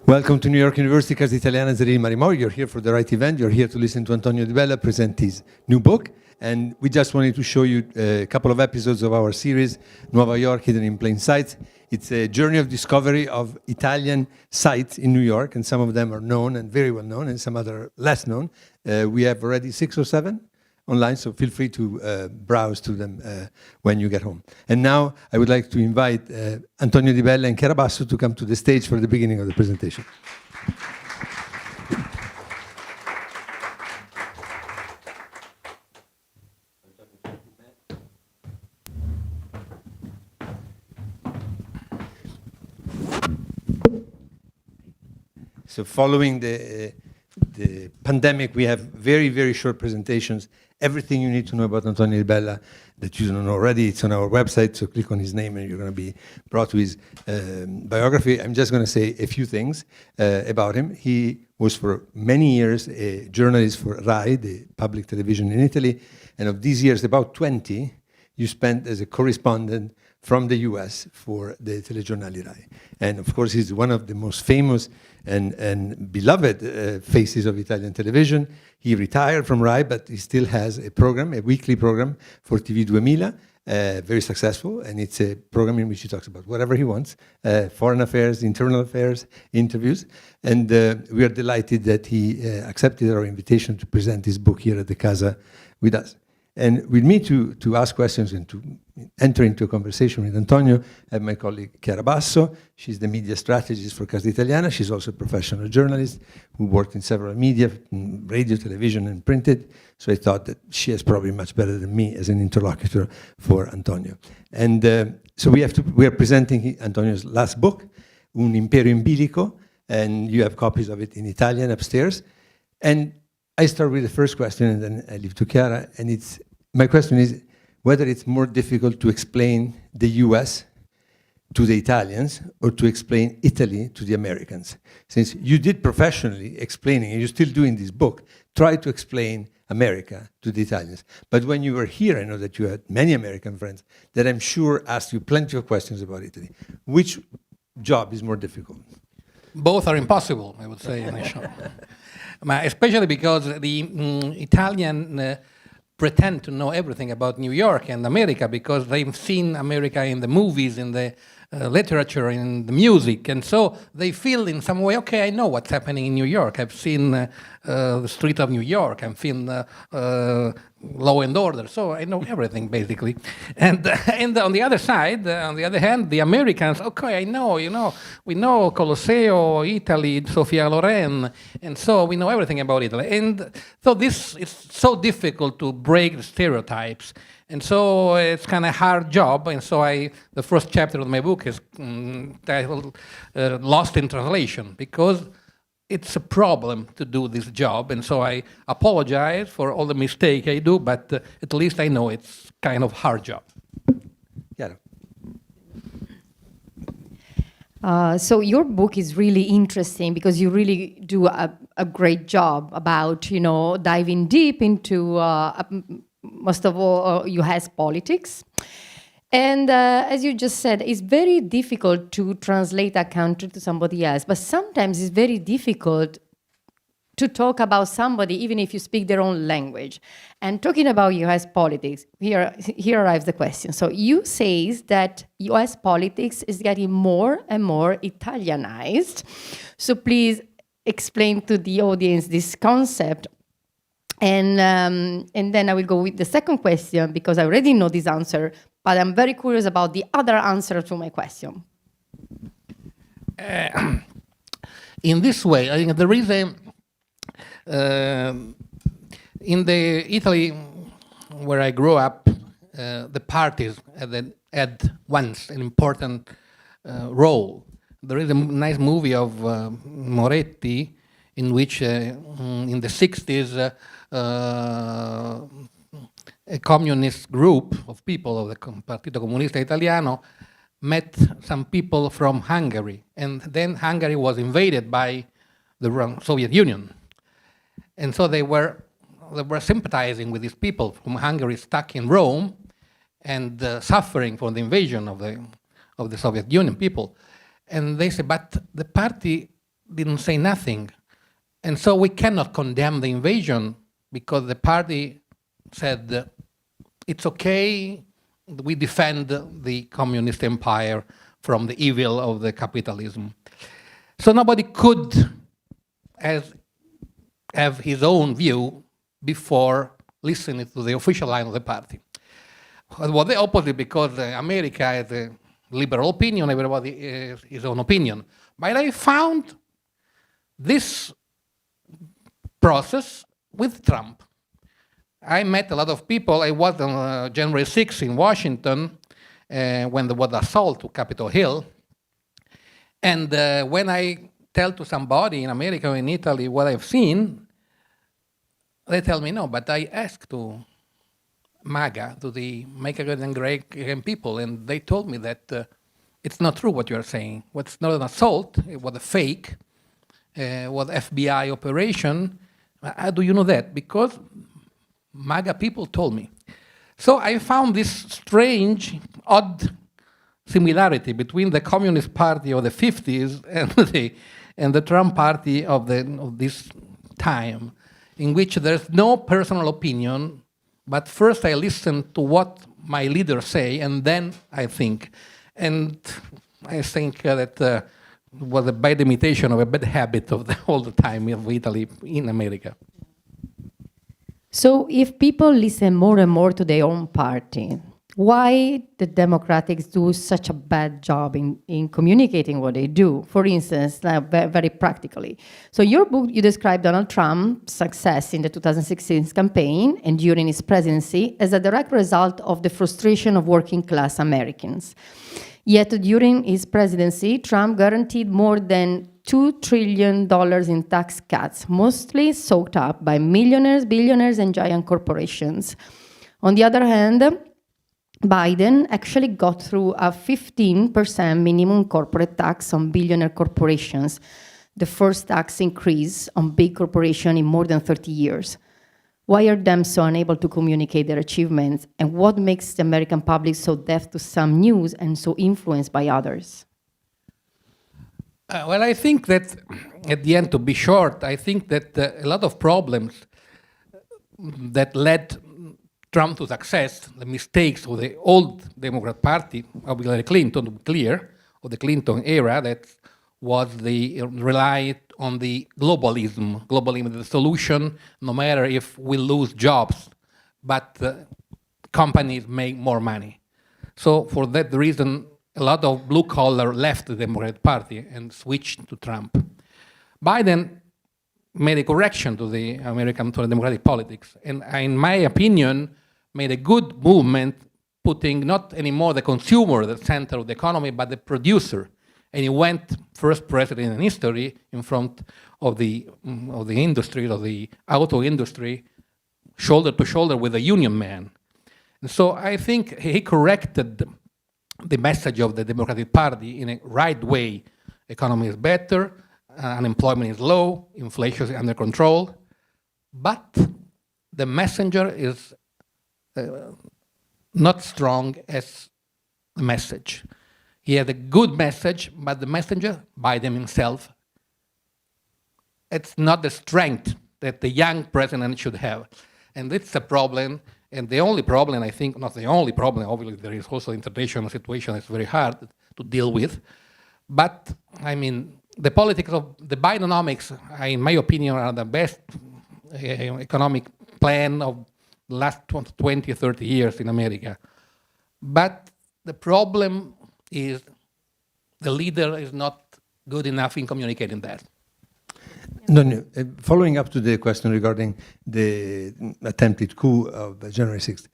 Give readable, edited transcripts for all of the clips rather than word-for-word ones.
Welcome to New York University, Casa Italiana, zerilli-marimò. You're here for the right event. You're here to listen to Antonio Di Bella present his new book. And we just wanted to show you a couple of episodes of our series, Nuova York, Hidden in Plain Sight. It's a journey of discovery of Italian sites in New York, and some of them are known and very well known, and some other less known. We have already 6 or 7 online, so feel free to browse through them when you get home. And now I would like to invite Antonio Di Bella and Chiara Basso to come to the stage for the beginning of the presentation. So following the pandemic, we have very, very short presentations. Everything you need to know about Antonio Di Bella that you don't know already, it's on our website, so click on his name and you're going to be brought to his biography. I'm just going to say a few things about him. He was for many years a journalist for RAI, the public television in Italy, and of these years, about 20, you spent as a correspondent from the US for the telegiornali RAI. And of course, he's one of the most famous and beloved faces of Italian television. He retired from RAI, but he still has a program, a weekly program for TV 2000, very successful, and it's a program in which he talks about whatever he wants, foreign affairs, internal affairs, interviews, and we are delighted that he accepted our invitation to present his book here at the Casa with us. And with me to ask questions and to enter into a conversation with Antonio, I have my colleague Chiara Basso. She's the media strategist for Casa Italiana. She's also a professional journalist who worked in several media, radio, television, and printed. So I thought that she is probably much better than me as an interlocutor for Antonio. And so we are presenting Antonio's last book, Un Imperio in Bilico, and you have copies of it in Italian upstairs. And I start with the first question, and then I leave to Chiara. And my question is whether it's more difficult to explain the US to the Italians or to explain Italy to the Americans. Since you did professionally explaining, and you're still doing this book, try to explain America to the Italians. But when you were here, I know that you had many American friends that I'm sure asked you plenty of questions about Italy. Which job is more difficult? Both are impossible, I would say, especially because the Italian pretend to know everything about New York and America because they've seen America in the movies, in the literature, in the music, and so they feel in some way, okay, I know what's happening in New York. I've seen the street of New York. I've seen Law and Order, so I know everything basically. And on the other side, on the other hand, the Americans, okay, I know, we know Colosseo, Italy, Sofia Loren, and so we know everything about Italy. And so this is so difficult to break the stereotypes. And so it's kind of a hard job, and so the first chapter of my book is titled Lost in Translation, because it's a problem to do this job, and so I apologize for all the mistakes I do, but at least I know it's kind of hard job. Chiara. So your book is really interesting because you really do a great job about, diving deep into most of all, US politics. And as you just said, it's very difficult to translate a country to somebody else, but sometimes it's very difficult to talk about somebody, even if you speak their own language. And talking about US politics, here arrives the question. So you say that US politics is getting more and more Italianized. So please explain to the audience this concept. And then I will go with the second question, because I already know this answer, but I'm very curious about the other answer to my question. In this way, I think there is in the Italy where I grew up, the parties had once an important role. There is a nice movie of Moretti in which in the 60s a communist group of people of the Partito Comunista Italiano met some people from Hungary, and then Hungary was invaded by the Soviet Union. And so they were sympathizing with these people from Hungary stuck in Rome and suffering for the invasion of the Soviet Union people. And they said, but the party didn't say nothing. And so we cannot condemn the invasion because the party said, it's okay, we defend the communist empire from the evil of the capitalism. So nobody could have his own view before listening to the official line of the party. It was the opposite because America has a liberal opinion, everybody has his own opinion. But I found this process with Trump. I met a lot of people. I was on January 6th in Washington when there was assault to Capitol Hill. And when I tell to somebody in America or in Italy what I've seen, they tell me no, but I asked to MAGA, to the Make America Great Again people, and they told me that it's not true what you're saying. It's not an assault, it was a fake, was FBI operation. How do you know that? Because MAGA people told me. So I found this strange, odd similarity between the Communist Party of the 50s and the Trump Party of this time, in which there's no personal opinion, but first I listen to what my leaders say, and then I think. And I think that was a bad imitation of a bad habit of all the time of Italy in America. So if people listen more and more to their own party, why the Democrats do such a bad job in communicating what they do? For instance, very practically. So your book, you describe Donald Trump's success in the 2016 campaign and during his presidency as a direct result of the frustration of working class Americans. Yet during his presidency, Trump guaranteed more than $2 trillion in tax cuts, mostly soaked up by millionaires, billionaires, and giant corporations. On the other hand, Biden actually got through a 15% minimum corporate tax on billionaire corporations, the first tax increase on big corporations in more than 30 years. Why are them so unable to communicate their achievements, and what makes the American public so deaf to some news and so influenced by others? Well, I think that, at the end, to be short, I think that a lot of problems that led Trump to success, the mistakes of the old Democrat Party, of Hillary Clinton, to be clear, of the Clinton era, that was the relied on the globalism. Globalism is the solution, no matter if we lose jobs, but companies make more money. So for that reason, a lot of blue collar left the Democratic Party and switched to Trump. Biden made a correction to the democratic politics, and in my opinion, made a good movement, putting not anymore the consumer at the center of the economy, but the producer. And he went first president in history in front of the industry, of the auto industry, shoulder to shoulder with a union man. And so I think he corrected the message of the Democratic Party in a right way. Economy is better, unemployment is low, inflation is under control, but the messenger is not strong as the message. He had a good message, but the messenger, Biden himself, it's not the strength that the young president should have. And it's a problem, and the only problem, I think, not the only problem, obviously there is also international situation that's very hard to deal with, but, I mean, the politics of the Bidenomics, in my opinion, are the best economic plan of the last 20, 30 years in America. But the problem is the leader is not good enough in communicating that. No. Following up to the question regarding the attempted coup of January 6th,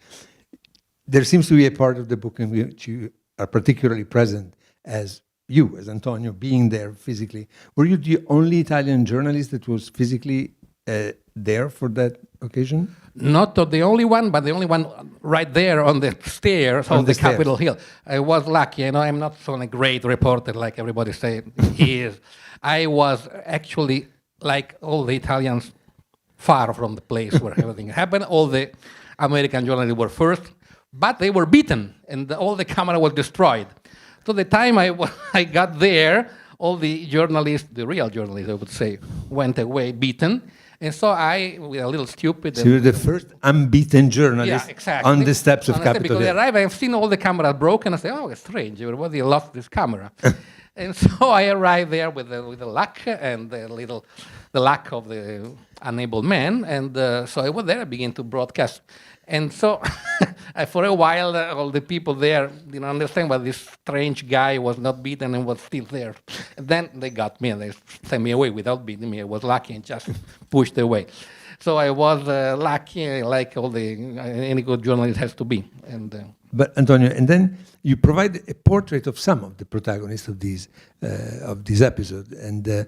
there seems to be a part of the book in which you are particularly present as you, as Antonio, being there physically. Were you the only Italian journalist that was physically there for that occasion? Not the only one, but the only one right there on the stairs of the Capitol Hill. I was lucky, I'm not so a great reporter like everybody says he is. I was actually, like all the Italians, far from the place where everything happened. All the American journalists were first, but they were beaten, and all the camera was destroyed. So the time I got there, all the journalists, the real journalists, I would say, went away beaten. And so I, with a little stupid... So you're the first unbeaten journalist yeah, exactly. on the steps of On the step, Capitol because Hill. they arrive, I've seen all the cameras broken. I say, oh, it's strange. Everybody lost this camera. And so I arrived there with the luck and the luck of the unable man. And so I was there. I began to broadcast. And so for a while, all the people there didn't understand why this strange guy was not beaten and was still there. And then they got me and they sent me away without beating me. I was lucky and just pushed away. So I was lucky, like all any good journalist has to be. And But Antonio, and then you provide a portrait of some of the protagonists of this episode, and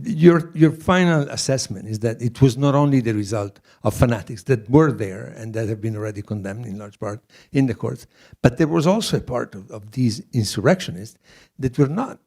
your final assessment is that it was not only the result of fanatics that were there and that have been already condemned in large part in the courts, but there was also a part of these insurrectionists that were not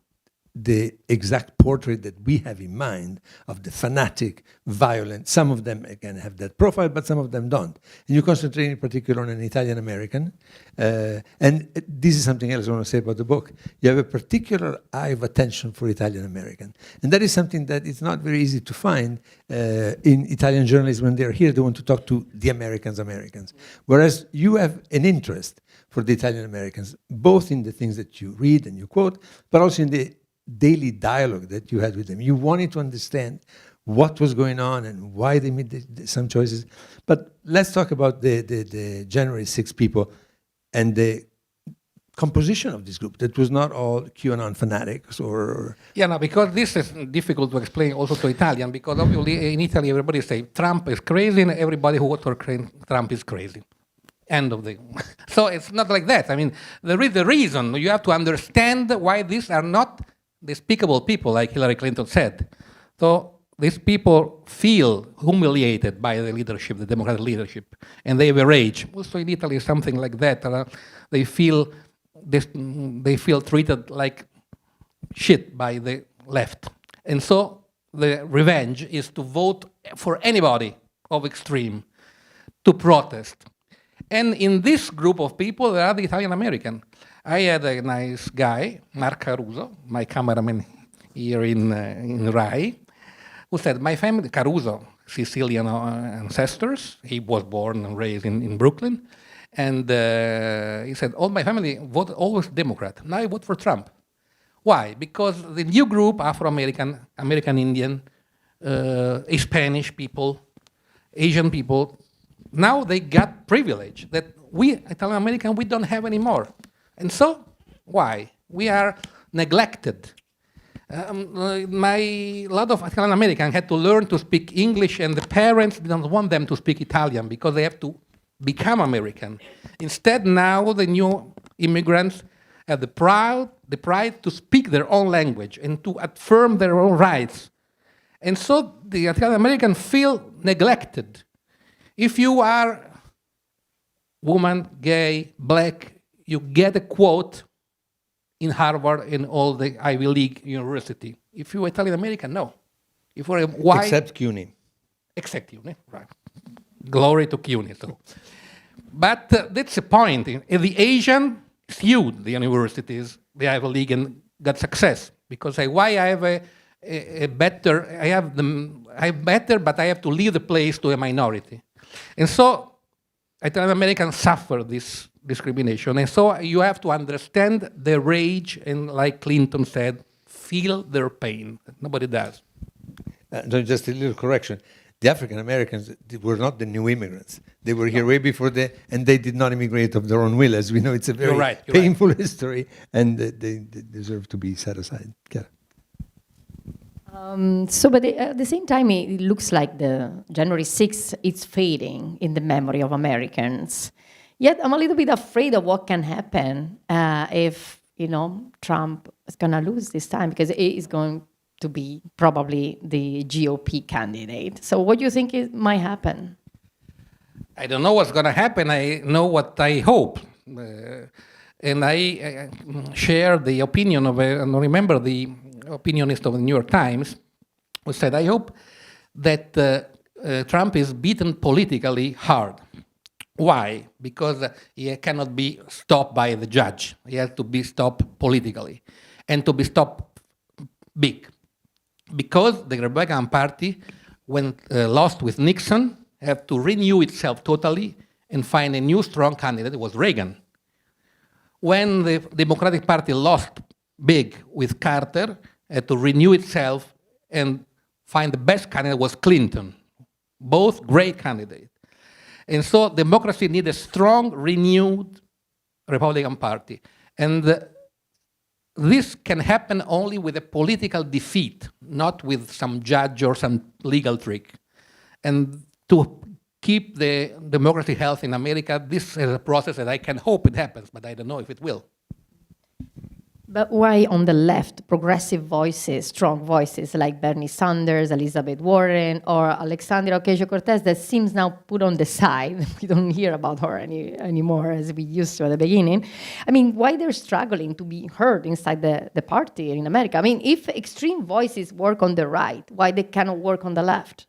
the exact portrait that we have in mind of the fanatic, violent. Some of them, again, have that profile, but some of them don't. And you concentrate in particular on an Italian-American. And this is something else I want to say about the book. You have a particular eye of attention for Italian-American. And that is something that is not very easy to find in Italian journalists when they're here. They want to talk to the Americans. Whereas you have an interest for the Italian-Americans, both in the things that you read and you quote, but also in the daily dialogue that you had with them. You wanted to understand what was going on and why they made some choices. But let's talk about the January 6 people and the composition of this group that was not all QAnon fanatics or... Yeah, no, because this is difficult to explain also to Italian, because obviously in Italy everybody say Trump is crazy and everybody who votes for Trump is crazy. End of the... So it's not like that. I mean, there is a reason. You have to understand why these are not despicable people, like Hillary Clinton said. So these people feel humiliated by the leadership, the Democratic leadership, and they have a rage. Also in Italy, something like that. They feel treated like shit by the left. And so the revenge is to vote for anybody of extreme, to protest. And in this group of people, there are the Italian-American. I had a nice guy, Mark Caruso, my cameraman here in Rai, who said, my family, Caruso, Sicilian ancestors, he was born and raised in Brooklyn, and he said, all my family vote always Democrat. Now I vote for Trump. Why? Because the new group, Afro-American, American Indian, Spanish people, Asian people, now they got privilege that we, Italian-American, we don't have anymore. And so, why? We are neglected. A lot of Italian-Americans had to learn to speak English, and the parents didn't want them to speak Italian because they have to become American. Instead, now the new immigrants have the pride to speak their own language and to affirm their own rights. And so the Italian-Americans feel neglected. If you are woman, gay, black, you get a quote in Harvard and all the Ivy League university. If you're Italian-American, no. If you're a white... Except CUNY. Except CUNY, right. Glory to CUNY. So. But that's the point. The Asian sued the universities, the Ivy League, and got success. Because why I have a better... I have better, but I have to leave the place to a minority. And so Italian-Americans suffer this discrimination. And so you have to understand their rage and, like Clinton said, feel their pain. Nobody does. Just a little correction. The African Americans were not the new immigrants. They were here way before and they did not immigrate of their own will. As we know, it's a very painful history, and they deserve to be set aside. Chiara. But at the same time, it looks like the January 6th is fading in the memory of Americans. Yet I'm a little bit afraid of what can happen if, Trump is going to lose this time, because it is going to be probably the GOP candidate. So what do you think might happen? I don't know what's going to happen. I know what I hope. And I share the opinion of, and remember the opinionist of the New York Times, who said, I hope that Trump is beaten politically hard. Why? Because he cannot be stopped by the judge. He has to be stopped politically. And to be stopped big. Because the Republican Party, when lost with Nixon, had to renew itself totally and find a new strong candidate. It was Reagan. When the Democratic Party lost big with Carter, had to renew itself and find the best candidate was Clinton. Both great candidates. And so democracy needs a strong, renewed Republican Party. And this can happen only with a political defeat, not with some judge or some legal trick. And to keep the democracy healthy in America, this is a process that I can hope it happens, but I don't know if it will. But why on the left, progressive voices, strong voices like Bernie Sanders, Elizabeth Warren, or Alexandria Ocasio-Cortez that seems now put on the side? We don't hear about her anymore as we used to at the beginning. I mean, why they're struggling to be heard inside the party in America? I mean, if extreme voices work on the right, why they cannot work on the left?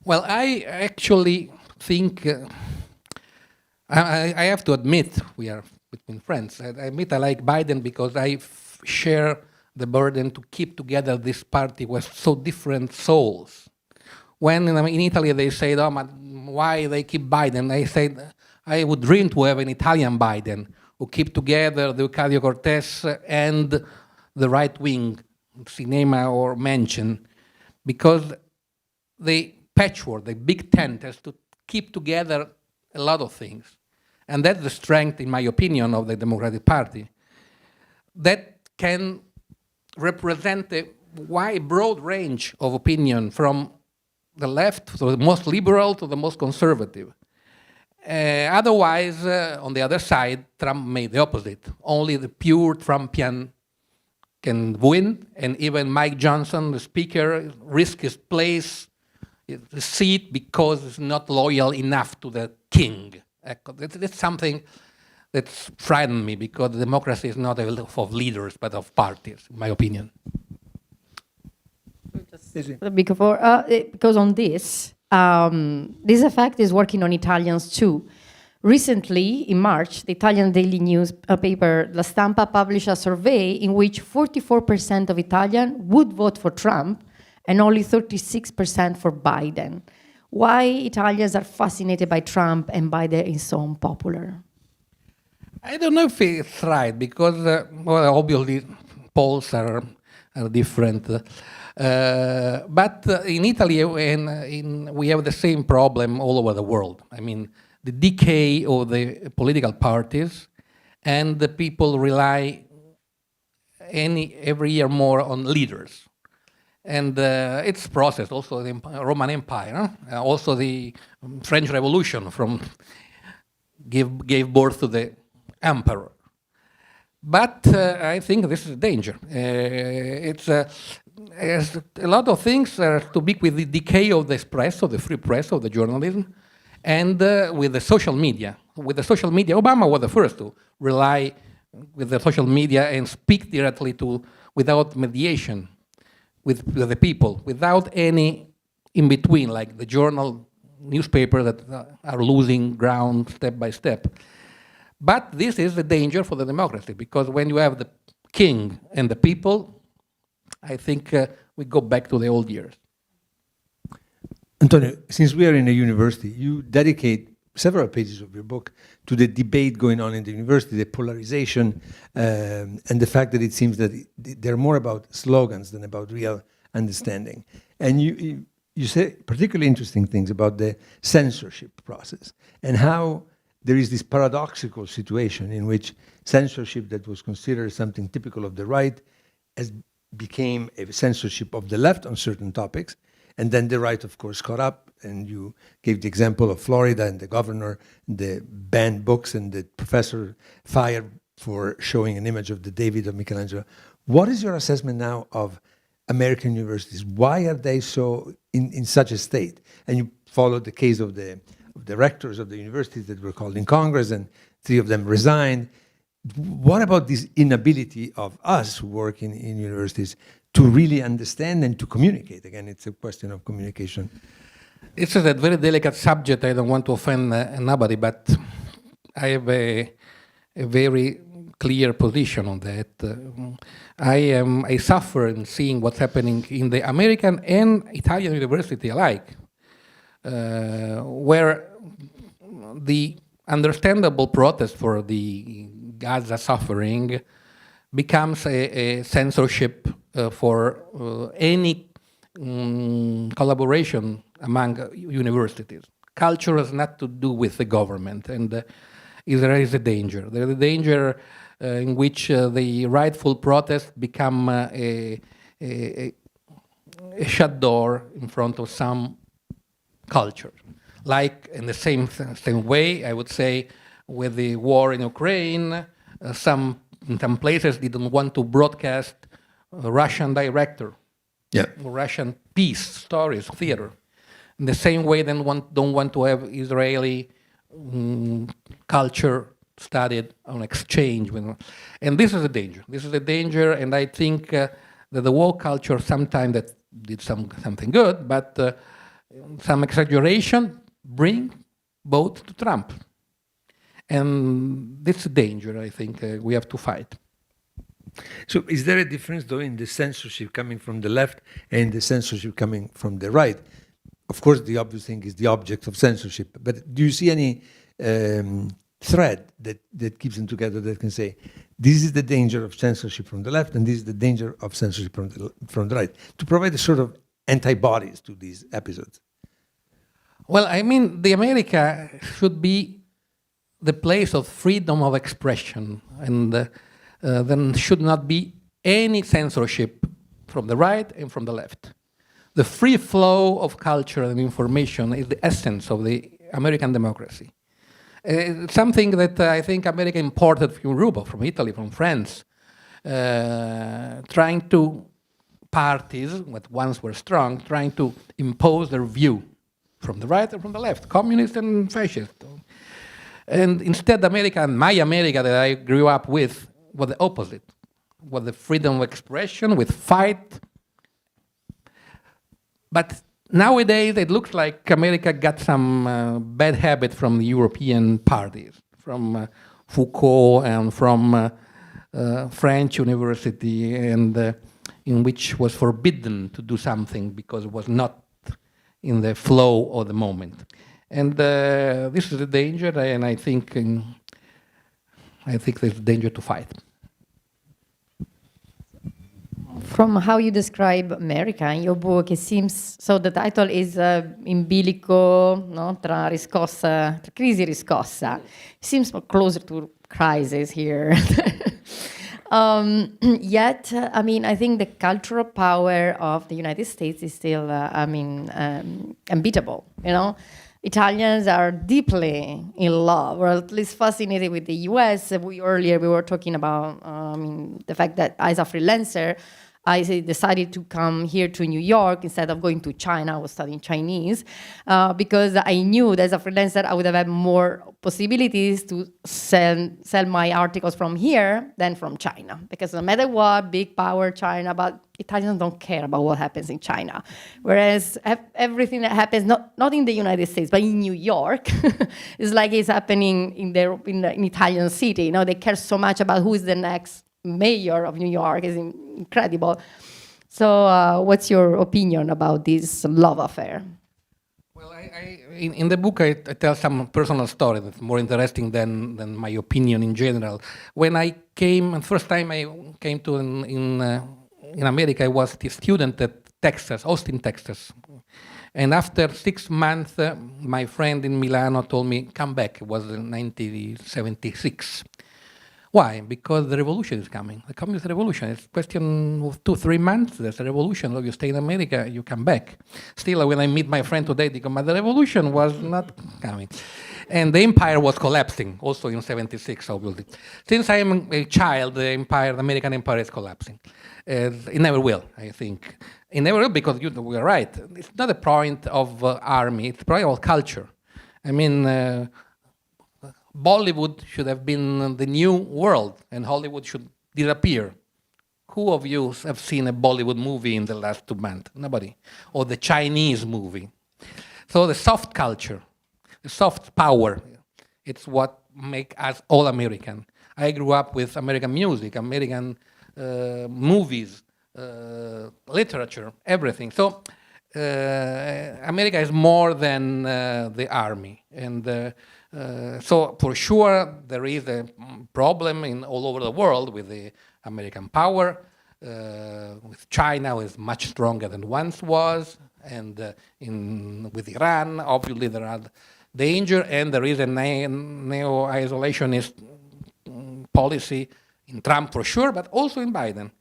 Well, I actually think, I have to admit, we are between friends. I admit I like Biden because I share the burden to keep together this party with so different souls. When in Italy they say, oh, why they keep Biden? I said, I would dream to have an Italian Biden who keep together the Ocasio-Cortez and the right wing, cinema or mention, because the patchwork, the big tent has to keep together a lot of things. And that's the strength, in my opinion, of the Democratic Party. That can represent a wide, broad range of opinion from the left to the most liberal to the most conservative. Otherwise, on the other side, Trump made the opposite. Only the pure Trumpian can win, and even Mike Johnson, the speaker, risked his place, his seat, because he's not loyal enough to the king. It's something that frightened me, because democracy is not a list of leaders, but of parties, in my opinion. Because on this effect is working on Italians too. Recently, in March, the Italian daily newspaper La Stampa published a survey in which 44% of Italians would vote for Trump and only 36% for Biden. Why Italians are fascinated by Trump and Biden is so unpopular? I don't know if it's right, because, well, obviously polls are different. But in Italy, we have the same problem all over the world. I mean, the decay of the political parties, and the people rely every year more on leaders. And it's process, also the Roman Empire, also the French Revolution gave birth to the emperor. But I think this is a danger. It's a lot of things are to be with the decay of the press, of the free press, of the journalism, and with the social media. With the social media, Obama was the first to rely with the social media and speak directly without mediation with the people, without any in-between, like the journal, newspaper that are losing ground step by step. But this is the danger for the democracy, because when you have the king and the people, I think we go back to the old years. Antonio, since we are in a university, you dedicate several pages of your book to the debate going on in the university, the polarization, and the fact that it seems that they're more about slogans than about real understanding. And you say particularly interesting things about the censorship process and how there is this paradoxical situation in which censorship that was considered something typical of the right became a censorship of the left on certain topics. And then the right, of course, caught up, and you gave the example of Florida and the governor, the banned books, and the professor fired for showing an image of the David of Michelangelo. What is your assessment now of American universities? Why are they so in such a state? And you followed the case of the rectors of the universities that were called in Congress, and 3 of them resigned. What about this inability of us who work in universities to really understand and to communicate? Again, it's a question of communication. This is a very delicate subject. I don't want to offend nobody, but I have a very clear position on that. I suffer in seeing what's happening in the American and Italian university alike, where the understandable protest for the Gaza suffering becomes a censorship for any collaboration among universities. Culture has not to do with the government, and there is a danger. There is a danger in which the rightful protest become a shut door in front of some culture. Like in the same way, I would say, with the war in Ukraine, in some places didn't want to broadcast a Russian director, Russian peace stories, theater. In the same way, they don't want to have Israeli culture studied on exchange. And this is a danger. This is a danger, and I think that the woke culture sometimes that did something good, but some exaggeration bring both to Trump. And this is a danger, I think, we have to fight. So is there a difference, though, in the censorship coming from the left and the censorship coming from the right? Of course, the obvious thing is the object of censorship, but do you see any thread that keeps them together that can say, this is the danger of censorship from the left and this is the danger of censorship from the right, to provide a sort of antibodies to these episodes? Well, I mean, the America should be the place of freedom of expression, and then should not be any censorship from the right and from the left. The free flow of culture and information is the essence of the American democracy. Something that I think America imported from Europe, from Italy, from France, trying to parties, that once were strong, trying to impose their view from the right and from the left, communist and fascist. And instead, America, and my America that I grew up with, was the opposite. Was the freedom of expression with fight. But nowadays, it looks like America got some bad habit from the European parties, from Foucault and from French university, and in which was forbidden to do something because it was not in the flow of the moment. And this is a danger, and I think there's a danger to fight. From how you describe America in your book, it seems, so the title is in bilico, no? Tra riscossa, tra crisi e riscossa. It seems more closer to crisis here. Yet, I mean, I think the cultural power of the United States is still, unbeatable, you know? Italians are deeply in love, or at least fascinated with the US. Earlier we were talking about the fact that as a freelancer, I decided to come here to New York instead of going to China. I was studying Chinese because I knew that as a freelancer I would have had more possibilities to sell my articles from here than from China. Because no matter what, big power China, but Italians don't care about what happens in China. Whereas everything that happens, not in the United States, but in New York, is like it's happening in Italian city. You know, they care so much about who is the next mayor of New York. Is incredible. So what's your opinion about this love affair? Well, in the book I tell some personal story that's more interesting than my opinion in general. When I came, the first time I came to in America, I was a student at Austin, Texas. And after 6 months, my friend in Milano told me, come back. It was in 1976. Why? Because the revolution is coming. The communist revolution. It's a question of 2-3 months. There's a revolution. So you stay in America, you come back. Still, when I meet my friend today, they go, but the revolution was not coming. And the empire was collapsing, also in 76, obviously. Since I am a child, the American empire is collapsing. It never will, I think. It never will because we are right. It's not a point of army. It's a point of culture. I mean, Bollywood should have been the new world, and Hollywood should disappear. Who of you have seen a Bollywood movie in the last 2 months? Nobody. Or the Chinese movie. So the soft culture, the soft power, it's what make us all American. I grew up with American music, American movies, literature, everything. So America is more than the army. And so for sure there is a problem in all over the world with the American power. With China is much stronger than once was, and with Iran, obviously there are danger, and there is a neo-isolationist policy in Trump for sure, but also in Biden.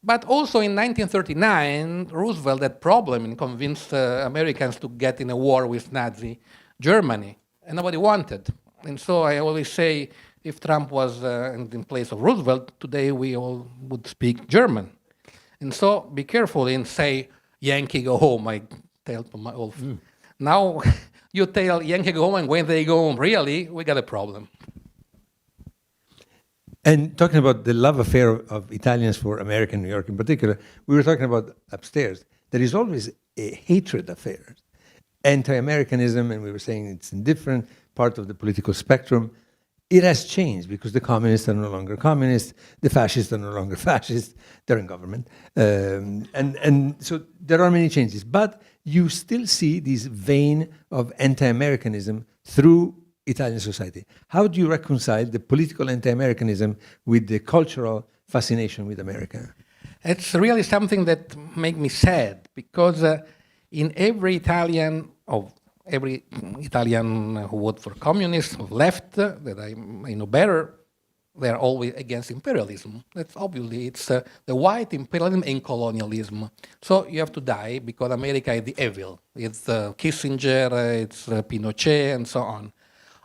But also in 1939, Roosevelt had problem and convinced Americans to get in a war with Nazi Germany, and nobody wanted. And so I always say, if Trump was in place of Roosevelt, today we all would speak German. And so be careful and say, Yankee go home, I tell to my old Now you tell Yankee go home, and when they go home, really, we got a problem. And talking about the love affair of Italians for American New York in particular, we were talking about upstairs. There is always a hatred affair, anti-Americanism, and we were saying it's in different part of the political spectrum. It has changed because the communists are no longer communists, the fascists are no longer fascists, they're in government. And so there are many changes, but you still see this vein of anti-Americanism through Italian society. How do you reconcile the political anti-Americanism with the cultural fascination with America? It's really something that makes me sad, because in every Italian who vote for communists, who left, that I know better, they're always against imperialism. That's obviously, it's the white imperialism and colonialism. So you have to die because America is the evil. It's Kissinger, it's Pinochet, and so on.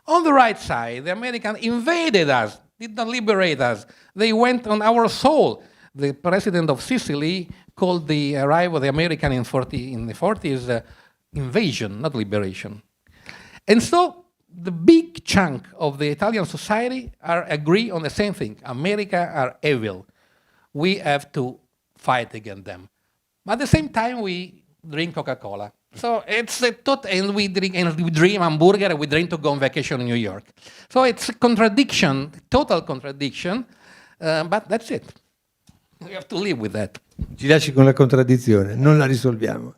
On the right side, the Americans invaded us, did not liberate us. They went on our soul. The president of Sicily called the arrival of the American in the 40s invasion, not liberation. And so the big chunk of the Italian society agree on the same thing. America are evil. We have to fight against them. But at the same time, we drink Coca-Cola. So it's a and we dream hamburger, and we dream to go on vacation in New York. So it's a contradiction, total contradiction, but that's it. We have to live with that. Ci lasci con la contraddizione, non la risolviamo.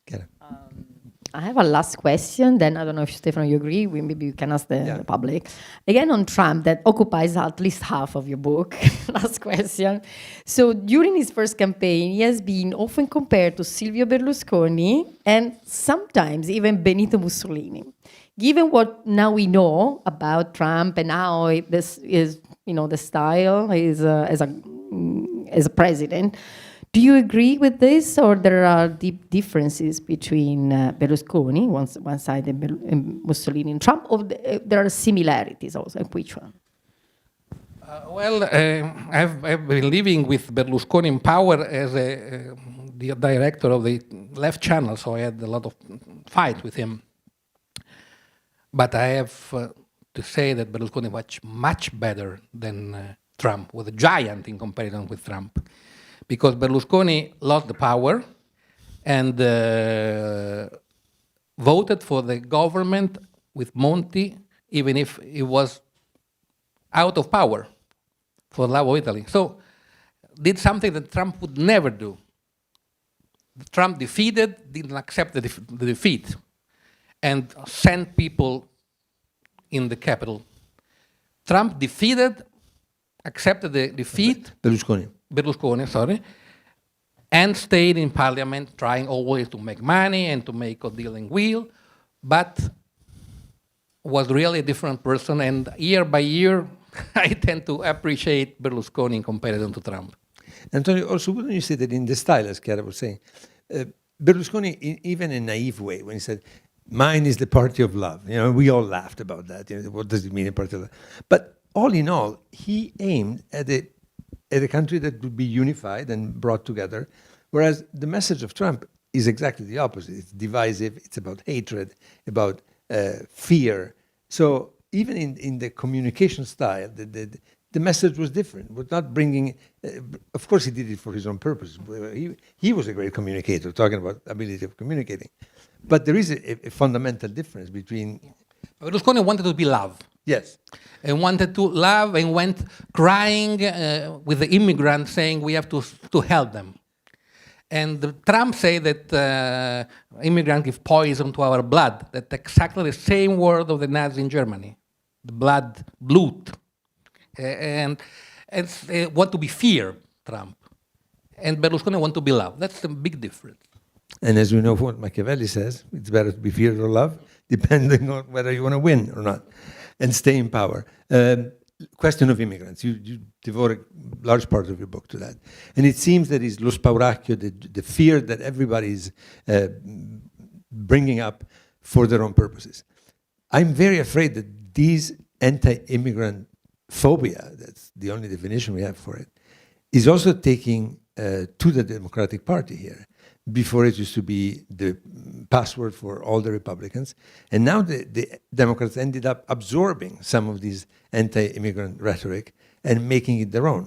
Chiara. I have a last question, then I don't know if Stefano you agree, maybe you can ask the public. Again on Trump, that occupies at least half of your book. Last question. So during his first campaign, he has been often compared to Silvio Berlusconi and sometimes even Benito Mussolini. Given what now we know about Trump and how this is, the style is as a president, do you agree with this, or there are deep differences between Berlusconi, one side, and Mussolini and Trump, or there are similarities also? Which one? I've been living with Berlusconi in power as the director of the Left Channel, so I had a lot of fight with him. But I have to say that Berlusconi was much better than Trump, was a giant in comparison with Trump. Because Berlusconi lost the power and voted for the government with Monti, even if it was out of power, for love of Italy. So did something that Trump would never do. Trump didn't accept the defeat, and sent people in the capital. Trump accepted the defeat. Berlusconi, sorry, and stayed in parliament, trying always to make money and to make a dealing wheel, but was really a different person. And year by year, I tend to appreciate Berlusconi in comparison to Trump. Antonio, also, wouldn't you say that in the style, as Chiara was saying, Berlusconi, even in a naive way, when he said, "Mine is the party of love," we all laughed about that. What does it mean, a party of love? But all in all, he aimed at a country that would be unified and brought together, whereas the message of Trump is exactly the opposite. It's divisive, it's about hatred, about fear. So even in the communication style, the message was different. Was not bringing, of course he did it for his own purpose. He was a great communicator, talking about ability of communicating. But there is a fundamental difference between... Berlusconi wanted to be loved. Yes. And wanted to love and went crying with the immigrants saying we have to help them. And Trump said that immigrants give poison to our blood. That's exactly the same word of the Nazis in Germany. The Blut. And want to be feared, Trump. And Berlusconi want to be loved. That's the big difference. And as we know what Machiavelli says, it's better to be feared or loved, depending on whether you want to win or not, and stay in power. Question of immigrants. You devote a large part of your book to that. And it seems that it's lo spauracchio, the fear that everybody's bringing up for their own purposes. I'm very afraid that these anti-immigrant phobia, that's the only definition we have for it, is also taking to the Democratic Party here. Before it used to be the password for all the Republicans. And now the Democrats ended up absorbing some of these anti-immigrant rhetoric and making it their own.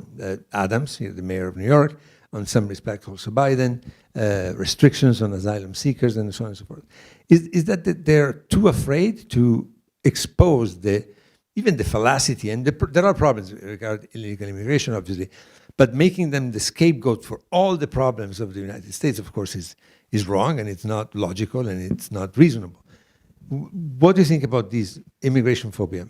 Adams, the mayor of New York, on some respect also Biden, restrictions on asylum seekers and so on and so forth. Is that they're too afraid to expose even the fallacy, and there are problems regarding illegal immigration, obviously, but making them the scapegoat for all the problems of the United States, of course, is wrong, and it's not logical, and it's not reasonable. What do you think about this immigration phobia?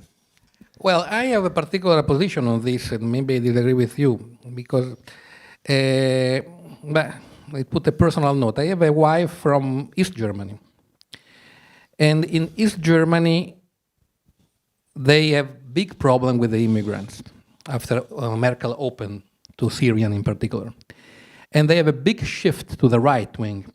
Well, I have a particular position on this, and maybe I disagree with you, because but I put a personal note. I have a wife from East Germany. And in East Germany, they have big problem with the immigrants after Merkel opened to Syrian in particular. And they have a big shift to the right wing.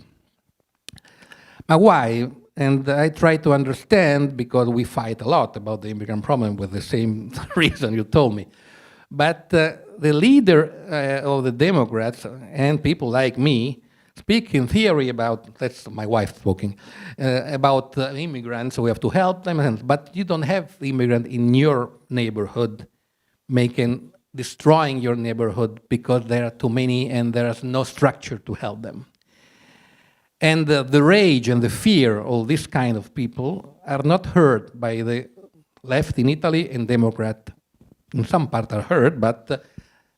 My wife, and I try to understand because we fight a lot about the immigrant problem with the same reason you told me. But the leader of the Democrats and people like me speak in theory about, that's my wife speaking, about immigrants, so we have to help them, but you don't have the immigrant in your neighborhood destroying your neighborhood because there are too many and there is no structure to help them. And the rage and the fear of this kind of people are not heard by the left in Italy, and Democrat in some part are heard, but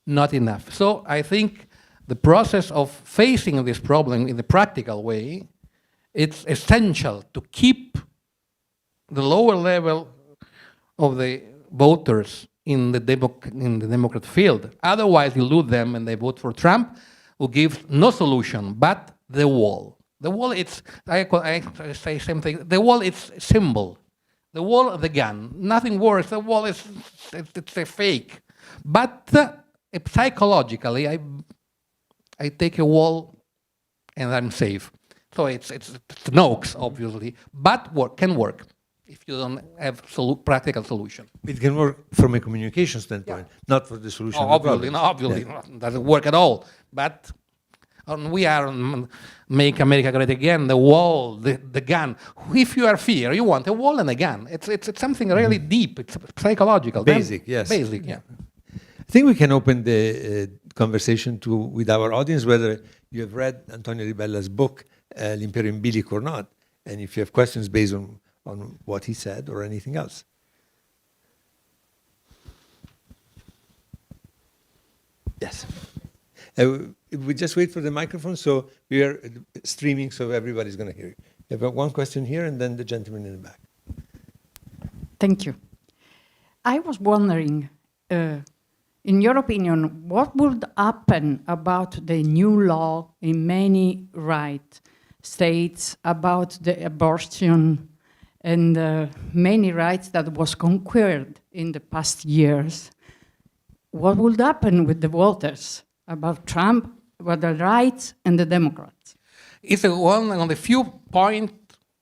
not enough. So I think the process of facing this problem in a practical way, it's essential to keep the lower level of the voters in the Democrat field. Otherwise, you lose them and they vote for Trump, who gives no solution but the wall. The wall, I say same thing. The wall, it's symbol. The wall, the gun. Nothing works. The wall it's a fake. But psychologically, I take a wall and I'm safe. So it's hoax, obviously, but can work if you don't have practical solution. It can work from a communication standpoint, not for the solution. Obviously, it doesn't work at all. But we are make America great again. The wall, the gun. If you are fear, you want a wall and a gun. It's something really deep. It's psychological. Basic, yes. Basic, yeah. I think we can open the conversation with our audience, whether you have read Antonio Ribella's book, L'Imperio in Bilico, or not, and if you have questions based on what he said or anything else. Yes. We just wait for the microphone, so we are streaming, so everybody's going to hear you. You have one question here, and then the gentleman in the back. Thank you. I was wondering, in your opinion, what would happen about the new law in many right states about the abortion and many rights that was conquered in the past years? What would happen with the voters about Trump, about the rights and the Democrats? It's one on the few points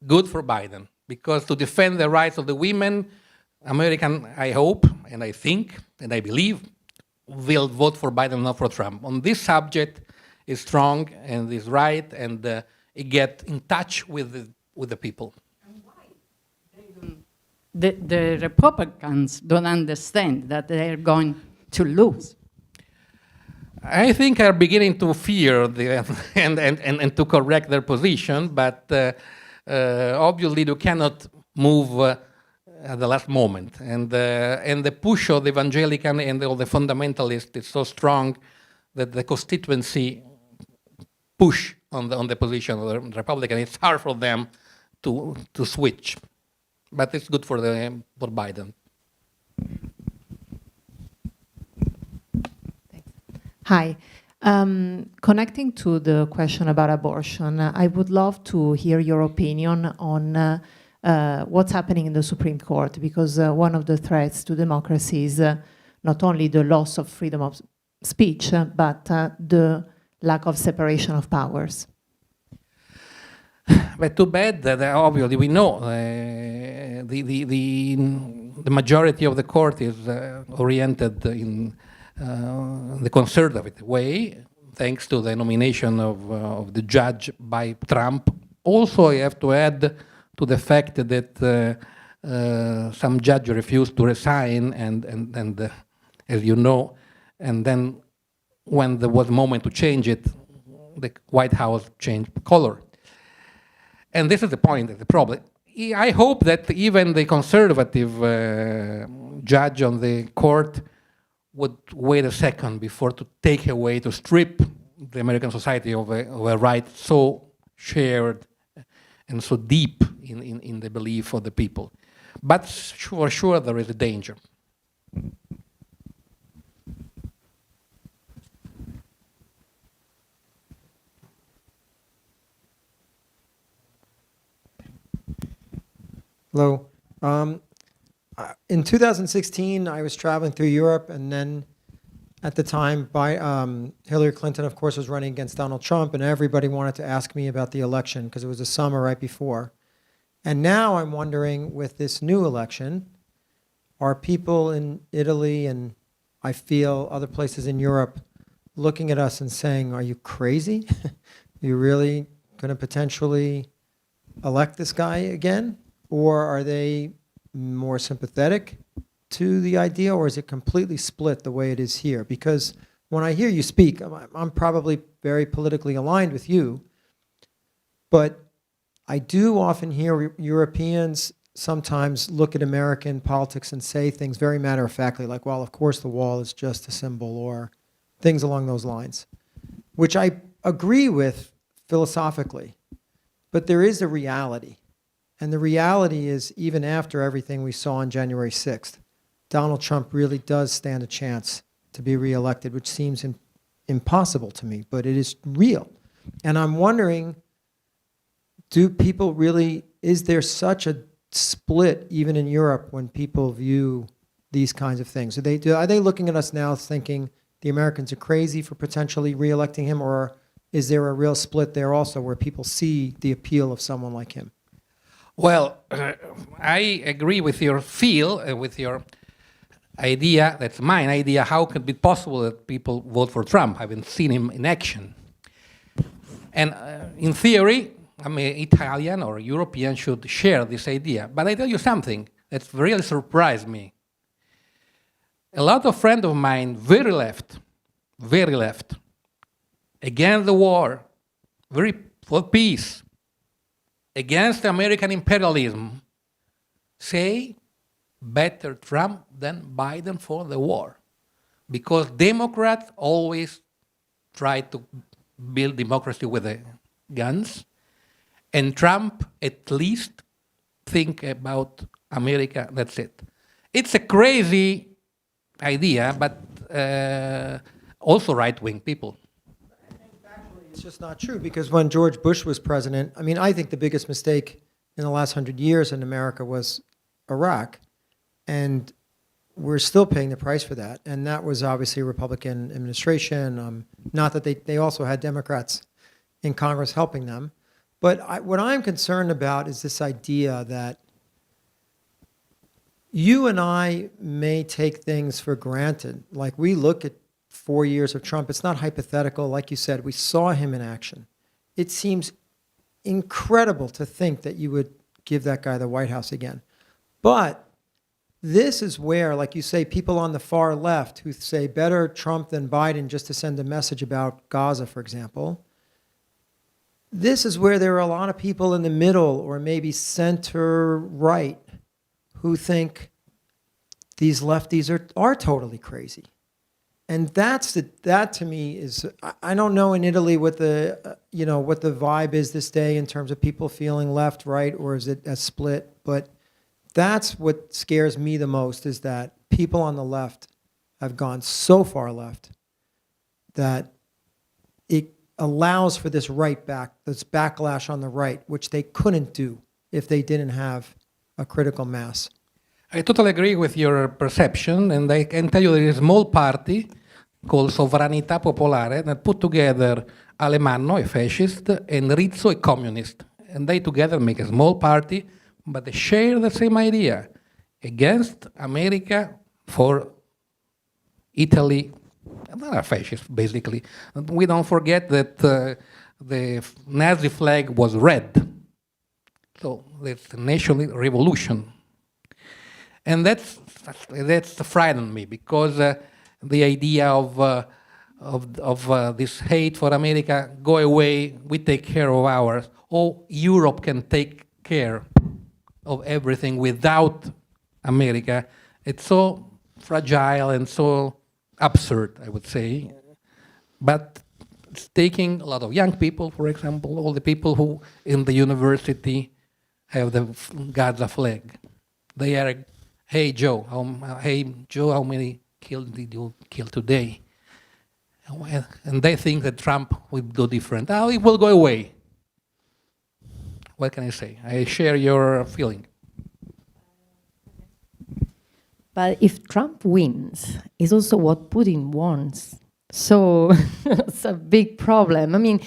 good for Biden, because to defend the rights of the women, American, I hope, and I think, and I believe, will vote for Biden, not for Trump. On this subject, is strong and is right, and it get in touch with the people. And why? The Republicans don't understand that they're going to lose. I think are beginning to fear and to correct their position, but obviously you cannot move at the last moment. And the push of the evangelical and of the fundamentalist is so strong that the constituency push on the position of the Republican, it's hard for them to switch. But it's good for Biden. Hi. Connecting to the question about abortion, I would love to hear your opinion on what's happening in the Supreme Court, because one of the threats to democracy is not only the loss of freedom of speech, but the lack of separation of powers. But too bad that obviously we know the majority of the court is oriented in the conservative way, thanks to the nomination of the judge by Trump. Also, I have to add to the fact that some judge refused to resign, and as you know, and then when there was a moment to change it, the White House changed color. And this is the point, the problem. I hope that even the conservative judge on the court would wait a second before to take away, to strip the American society of a right so shared and so deep in the belief of the people. But for sure there is a danger. Hello. In 2016, I was traveling through Europe, and then at the time, Hillary Clinton, of course, was running against Donald Trump, and everybody wanted to ask me about the election because it was the summer right before. And now I'm wondering, with this new election, are people in Italy and I feel other places in Europe looking at us and saying, are you crazy? Are you really going to potentially elect this guy again? Or are they more sympathetic to the idea, or is it completely split the way it is here? Because when I hear you speak, I'm probably very politically aligned with you, but I do often hear Europeans sometimes look at American politics and say things very matter-of-factly, like, well, of course the wall is just a symbol, or things along those lines, which I agree with philosophically, but there is a reality. And the reality is, even after everything we saw on January 6th, Donald Trump really does stand a chance to be reelected, which seems impossible to me, but it is real. And I'm wondering, do people really, is there such a split even in Europe when people view these kinds of things? Are they looking at us now thinking the Americans are crazy for potentially reelecting him, or is there a real split there also where people see the appeal of someone like him? Well, I agree with your with your idea, that's my idea, how could it be possible that people vote for Trump? I haven't seen him in action. And in theory, I mean, Italian or European should share this idea. But I tell you something that's really surprised me. A lot of friends of mine, very left, against the war, very for peace, against American imperialism, say better Trump than Biden for the war. Because Democrats always try to build democracy with the guns, and Trump at least think about America, that's it. It's a crazy idea, but also right-wing people. It's just not true, because when George Bush was president, I mean, I think the biggest mistake in the last 100 years in America was Iraq, and we're still paying the price for that. And that was obviously a Republican administration, not that they also had Democrats in Congress helping them. But what I'm concerned about is this idea that you and I may take things for granted. Like, we look at 4 years of Trump, it's not hypothetical. Like you said, we saw him in action. It seems incredible to think that you would give that guy the White House again. But this is where, like you say, people on the far left who say better Trump than Biden just to send a message about Gaza, for example, this is where there are a lot of people in the middle or maybe center right who think these lefties are totally crazy. And that to me is, I don't know in Italy what the what the vibe is this day in terms of people feeling left, right, or is it a split? But that's what scares me the most, is that people on the left have gone so far left that it allows for this this backlash on the right, which they couldn't do if they didn't have a critical mass. I totally agree with your perception, and I can tell you there is a small party called Sovranità Popolare that put together Alemanno, a fascist, and Rizzo, a communist. And they together make a small party, but they share the same idea against America, for Italy. They are fascists, basically. We don't forget that the Nazi flag was red. So it's a national revolution. And that's frightened me, because the idea of this hate for America, go away, we take care of ours. Oh, Europe can take care of everything without America. It's so fragile and so absurd, I would say. But it's taking a lot of young people, for example, all the people who in the university have the Gaza flag. They are, hey Joe, how many killed did you kill today? And they think that Trump will do different. Oh, it will go away. What can I say? I share your feeling. But if Trump wins, it's also what Putin wants. So it's a big problem. I mean,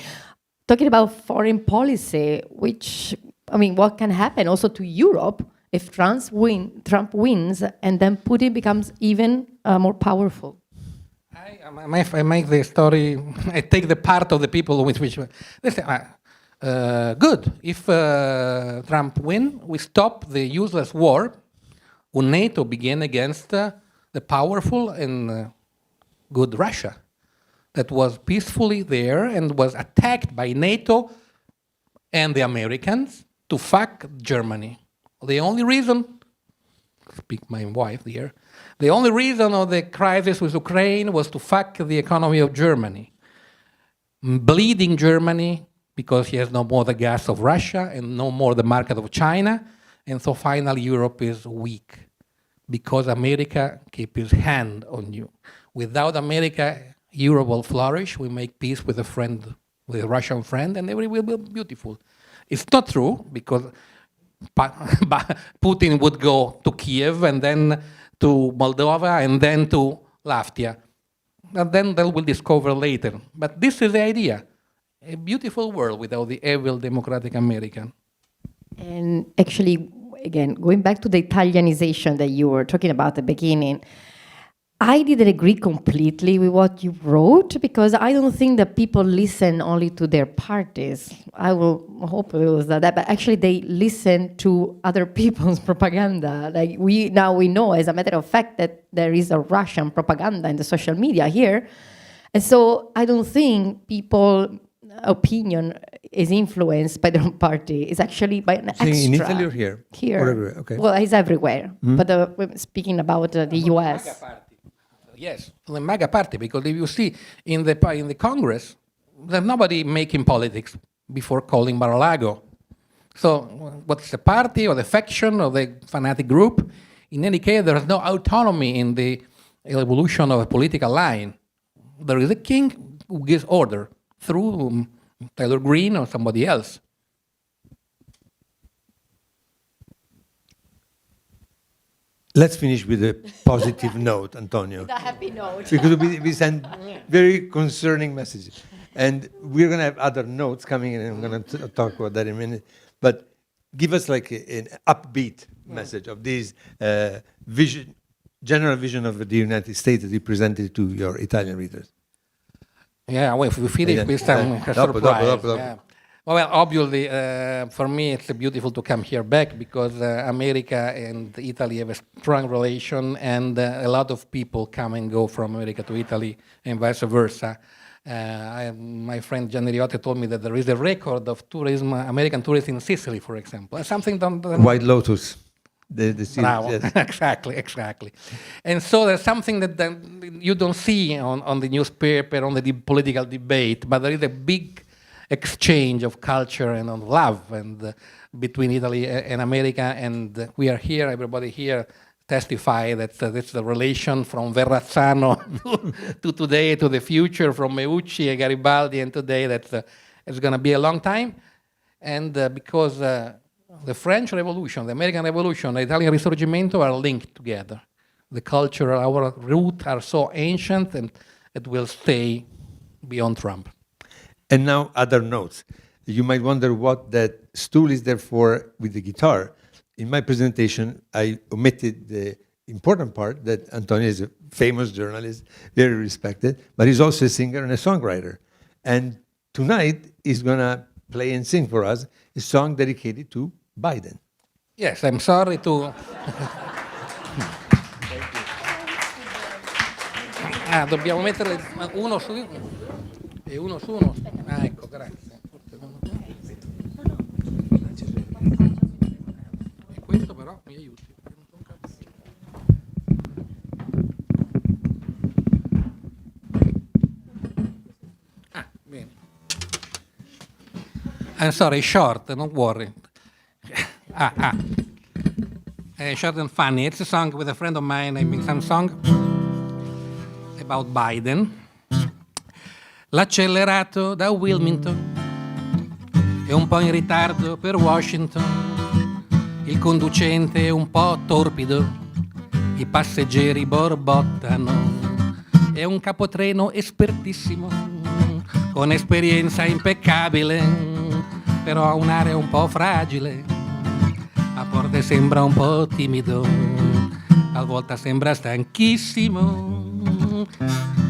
talking about foreign policy, what can happen also to Europe if Trump wins and then Putin becomes even more powerful? I make the story, I take the part of the people with which they say, good, if Trump wins, we stop the useless war who NATO began against the powerful and good Russia that was peacefully there and was attacked by NATO and the Americans to fuck Germany. The only reason, speak my wife here, the only reason of the crisis with Ukraine was to fuck the economy of Germany. Bleeding Germany because he has no more the gas of Russia and no more the market of China. And so finally Europe is weak because America keeps his hand on you. Without America, Europe will flourish. We make peace with a Russian friend, and everything will be beautiful. It's not true, because Putin would go to Kiev and then to Moldova and then to Latvia. And then they will discover later. But this is the idea. A beautiful world without the evil democratic American. And actually, again, going back to the Italianization that you were talking about at the beginning, I didn't agree completely with what you wrote, because I don't think that people listen only to their parties. I will hope it was that, but actually they listen to other people's propaganda. Like we know, as a matter of fact, that there is a Russian propaganda in the social media here. And so I don't think people's opinion is influenced by their own party. It's actually by an extra. In Italy or here? Here. Or everywhere? Okay. Well, it's everywhere. But we're speaking about the US. Yes, the MAGA party, because if you see in the Congress, there's nobody making politics before calling Mar-a-Lago. So what's the party or the faction or the fanatic group? In any case, there is no autonomy in the evolution of a political line. There is a king who gives order through Taylor Green or somebody else. Let's finish with a positive note, Antonio. With a happy note. Because we send very concerning messages. And we're going to have other notes coming in, and I'm going to talk about that in a minute. But give us like an upbeat message of this general vision of the United States that you presented to your Italian readers. Yeah, well, if we finish with some surprise. Yeah. Well, obviously, for me, it's beautiful to come here back, because America and Italy have a strong relation, and a lot of people come and go from America to Italy and vice versa. My friend Gianni Riotti told me that there is a record of tourism, American tourism in Sicily, for example. Something White Lotus. the series. Bravo. Yes. Exactly. And so there's something that you don't see on the newspaper, on the political debate, but there is a big exchange of culture and of love and between Italy and America, and we are here, everybody here testify that that's the relation from Verrazzano to today, to the future, from Meucci and Garibaldi, and today that it's going to be a long time. And because the French Revolution, the American Revolution, the Italian Risorgimento are linked together. The culture, our roots are so ancient, and it will stay beyond Trump. And now other notes. You might wonder what that stool is there for with the guitar. In my presentation, I omitted the important part that Antonio is a famous journalist, very respected, but he's also a singer and a songwriter. And tonight, he's going to play and sing for us a song dedicated to Biden. Yes, I'm sorry to... dobbiamo metterle uno su e uno su uno. Ecco, grazie. E questo però mi aiuti. Bene. I'm sorry, short, don't worry. Short and funny. It's a song with a friend of mine. I made some song about Biden. L'accelerato da Wilmington è un po' in ritardo per Washington. Il conducente è un po' torpido, i passeggeri borbottano. È un capotreno espertissimo, con esperienza impeccabile, però ha un'area un po' fragile. A volte sembra un po' timido, a volte sembra stanchissimo.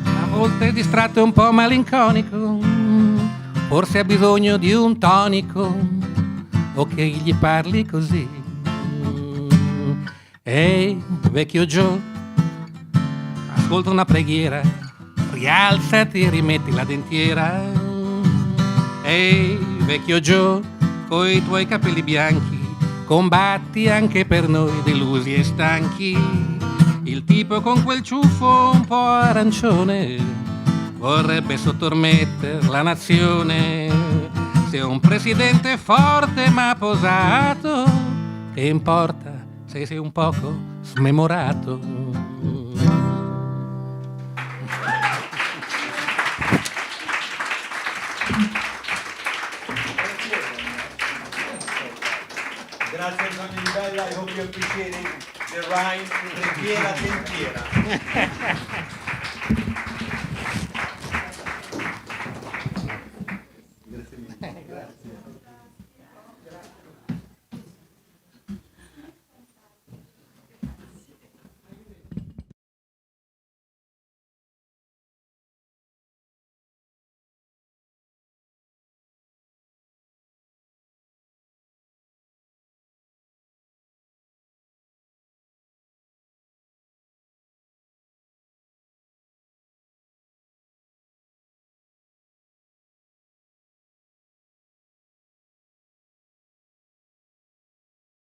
A volte è distratto e un po' malinconico, forse ha bisogno di un tonico o che gli parli così. Ehi, vecchio Joe, ascolta una preghiera, rialzati e rimetti la dentiera. Ehi, vecchio Joe, coi tuoi capelli bianchi, combatti anche per noi delusi e stanchi. Il tipo con quel ciuffo un po' arancione vorrebbe sottomettere la nazione. Se un presidente forte ma posato, che importa se sei un poco smemorato? Grazie Antonio Di Bella, I hope you appreciated the rhyme, Riviera Dentiera. Grazie mille. Grazie.